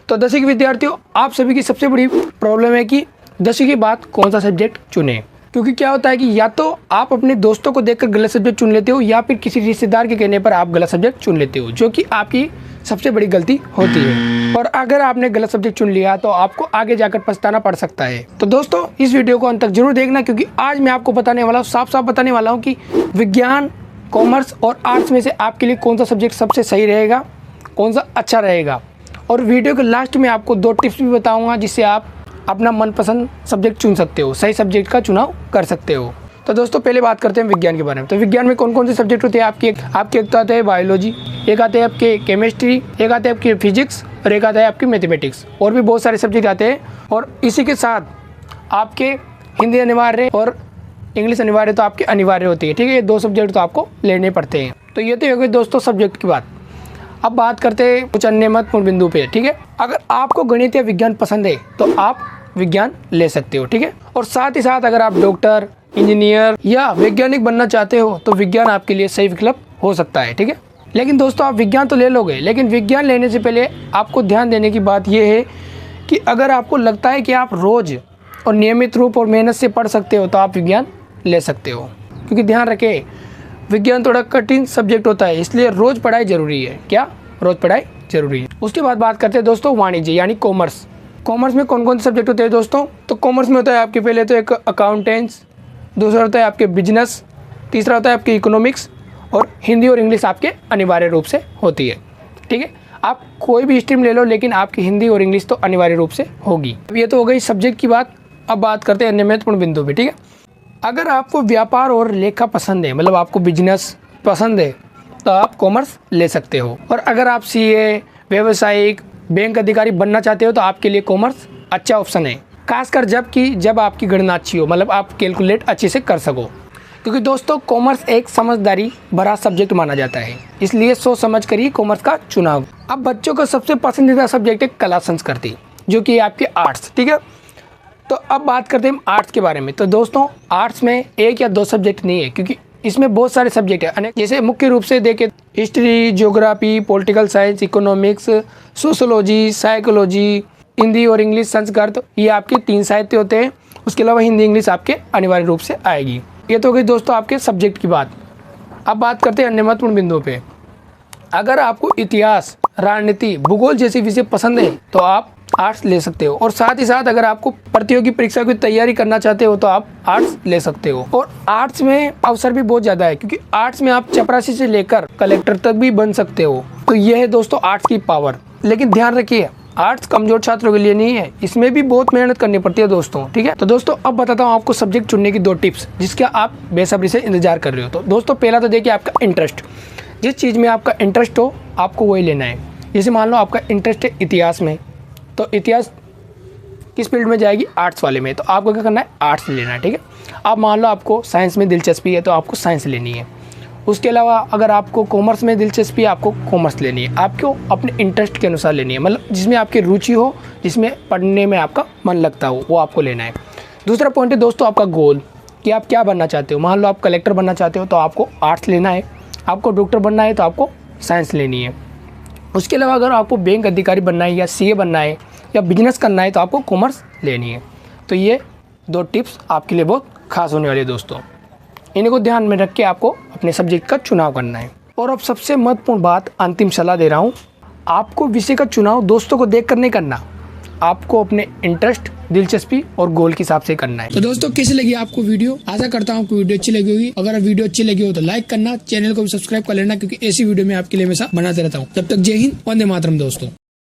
तो 10वीं के विद्यार्थियों, आप सभी की सबसे बड़ी प्रॉब्लम है कि 10वीं के बाद कौन सा सब्जेक्ट चुने। क्योंकि क्या होता है कि या तो आप अपने दोस्तों को देखकर गलत सब्जेक्ट चुन लेते हो या फिर किसी रिश्तेदार के कहने पर आप गलत सब्जेक्ट चुन लेते हो, जो कि आपकी सबसे बड़ी गलती होती है। और अगर आपने गलत सब्जेक्ट चुन लिया तो आपको आगे जाकर पछताना पड़ सकता है। तो दोस्तों, इस वीडियो को अंत तक जरूर देखना, क्योंकि आज मैं आपको बताने वाला हूँ, साफ साफ बताने वाला हूँ कि विज्ञान, कॉमर्स और आर्ट्स में से आपके लिए कौन सा सब्जेक्ट सबसे सही रहेगा, कौन सा अच्छा रहेगा। और वीडियो के लास्ट में आपको 2 टिप्स भी बताऊंगा, जिससे आप अपना मनपसंद सब्जेक्ट चुन सकते हो, सही सब्जेक्ट का चुनाव कर सकते हो। तो दोस्तों, पहले बात करते हैं विज्ञान के बारे में। तो विज्ञान में कौन कौन से सब्जेक्ट होते हैं आपके एक तो आते हैं बायोलॉजी, एक आते हैं आपके केमिस्ट्री, एक आते हैं आपके फिजिक्स और एक आता है आपकी मैथमेटिक्स। और भी बहुत सारे सब्जेक्ट आते हैं। और इसी के साथ आपके हिंदी अनिवार्य और इंग्लिश अनिवार्य तो आपके अनिवार्य होती है। ठीक है, ये 2 सब्जेक्ट तो आपको लेने पड़ते हैं। तो ये तो हो गई दोस्तों सब्जेक्ट की बात। अब बात करते हैं कुछ अन्य महत्वपूर्ण बिंदु पे। ठीक है, अगर आपको गणित या विज्ञान पसंद है तो आप विज्ञान ले सकते हो। ठीक है, और साथ ही साथ अगर आप डॉक्टर, इंजीनियर या वैज्ञानिक बनना चाहते हो तो विज्ञान आपके लिए सही विकल्प हो सकता है। ठीक है, लेकिन दोस्तों, आप विज्ञान तो ले लोगे, लेकिन विज्ञान लेने से पहले आपको ध्यान देने की बात यह है कि अगर आपको लगता है कि आप रोज़ और नियमित रूप और मेहनत से पढ़ सकते हो तो आप विज्ञान ले सकते हो। क्योंकि ध्यान रखें, विज्ञान थोड़ा कठिन सब्जेक्ट होता है, इसलिए रोज़ पढ़ाई ज़रूरी है। क्या? रोज़ पढ़ाई ज़रूरी है। उसके बाद बात करते हैं दोस्तों वाणिज्य यानी कॉमर्स। कॉमर्स में कौन कौन से सब्जेक्ट होते हैं दोस्तों? तो कॉमर्स में होता है आपके पहले तो एक अकाउंटेंट्स, दूसरा होता है आपके बिजनेस, तीसरा होता है आपके इकोनॉमिक्स और हिंदी और इंग्लिश आपके अनिवार्य रूप से होती है। ठीक है, आप कोई भी स्ट्रीम ले लो, लेकिन आपकी हिंदी और इंग्लिश तो अनिवार्य रूप से होगी। अब ये तो हो गई सब्जेक्ट की बात। अब बात करते हैं अन्य महत्वपूर्ण बिंदु पे। ठीक है, अगर आपको व्यापार और लेखा पसंद है, मतलब आपको बिजनेस पसंद है, तो आप कॉमर्स ले सकते हो। और अगर आप सीए, व्यवसायिक, बैंक अधिकारी बनना चाहते हो तो आपके लिए कॉमर्स अच्छा ऑप्शन है। खासकर जब आपकी गणना अच्छी हो, मतलब आप कैलकुलेट अच्छे से कर सको। क्योंकि दोस्तों, कॉमर्स एक समझदारी भरा सब्जेक्ट माना जाता है, इसलिए सोच समझ कर ही कॉमर्स का चुनाव। अब बच्चों का सबसे पसंदीदा सब्जेक्ट है कला संस्कृति, जो कि आपके आर्ट्स। ठीक है, तो अब बात करते हैं आर्ट्स के बारे में। तो दोस्तों, आर्ट्स में 1 या 2 सब्जेक्ट नहीं है, क्योंकि इसमें बहुत सारे सब्जेक्ट है अनेक। जैसे मुख्य रूप से देखें, history, geography, political science, economics, sociology, psychology, Hindi और इंग्लिश, संस्कृत, ये आपके 3 साहित्य होते हैं। उसके अलावा हिंदी इंग्लिश आपके अनिवार्य रूप से आएगी। ये तो हो गई दोस्तों आपके सब्जेक्ट की बात। अब बात करते हैं अन्य महत्वपूर्ण बिंदुओं पे। अगर आपको इतिहास, राजनीति, भूगोल जैसे विषय पसंद है तो आप आर्ट्स ले सकते हो। और साथ ही साथ अगर आपको प्रतियोगी परीक्षा की तैयारी करना चाहते हो तो आप आर्ट्स ले सकते हो। और आर्ट्स में अवसर भी बहुत ज़्यादा है, क्योंकि आर्ट्स में आप चपरासी से लेकर कलेक्टर तक भी बन सकते हो। तो यह है दोस्तों आर्ट्स की पावर। लेकिन ध्यान रखिए, आर्ट्स कमजोर छात्रों के लिए नहीं है, इसमें भी बहुत मेहनत करनी पड़ती है दोस्तों। ठीक है, तो दोस्तों अब बताता हूँ आपको सब्जेक्ट चुनने की 2 टिप्स, जिसका आप बेसब्री से इंतजार कर रहे हो। तो दोस्तों, पहला तो देखिए आपका इंटरेस्ट। जिस चीज़ में आपका इंटरेस्ट हो आपको वही लेना है। जैसे मान लो आपका इंटरेस्ट है इतिहास में, तो इतिहास किस फील्ड में जाएगी? आर्ट्स वाले में। तो आपको क्या करना है? आर्ट्स लेना है। ठीक है, अब मान लो आपको साइंस में दिलचस्पी है तो आपको साइंस लेनी है। उसके अलावा अगर आपको कॉमर्स में दिलचस्पी है, आपको कॉमर्स लेनी है। आपको अपने इंटरेस्ट के अनुसार लेनी है, मतलब जिसमें आपकी रुचि हो, जिसमें पढ़ने में आपका मन लगता हो, वो आपको लेना है। दूसरा पॉइंट है दोस्तों आपका गोल, कि आप क्या बनना चाहते हो। मान लो आप कलेक्टर बनना चाहते हो तो आपको आर्ट्स लेना है। आपको डॉक्टर बनना है तो आपको साइंस लेनी है। उसके अलावा अगर आपको बैंक अधिकारी बनना है या सीए बनना है या बिजनेस करना है तो आपको कॉमर्स लेनी है। तो ये 2 टिप्स आपके लिए बहुत खास होने वाली है दोस्तों। इन्हीं को ध्यान में रख के आपको अपने सब्जेक्ट का चुनाव करना है। और अब सबसे महत्वपूर्ण बात, अंतिम सलाह दे रहा हूँ, आपको विषय का चुनाव दोस्तों को देख कर नहीं करना, आपको अपने इंटरेस्ट, दिलचस्पी और गोल के हिसाब से करना है। तो दोस्तों, कैसी लगी आपको वीडियो? आशा करता हूँ आपको वीडियो अच्छी लगी होगी। अगर वीडियो अच्छी लगी हो तो लाइक करना, चैनल को भी सब्सक्राइब कर लेना, क्योंकि ऐसी वीडियो मैं आपके लिए हमेशा बनाते रहता हूँ। तब तक जय हिंद, वंदे मातरम दोस्तों।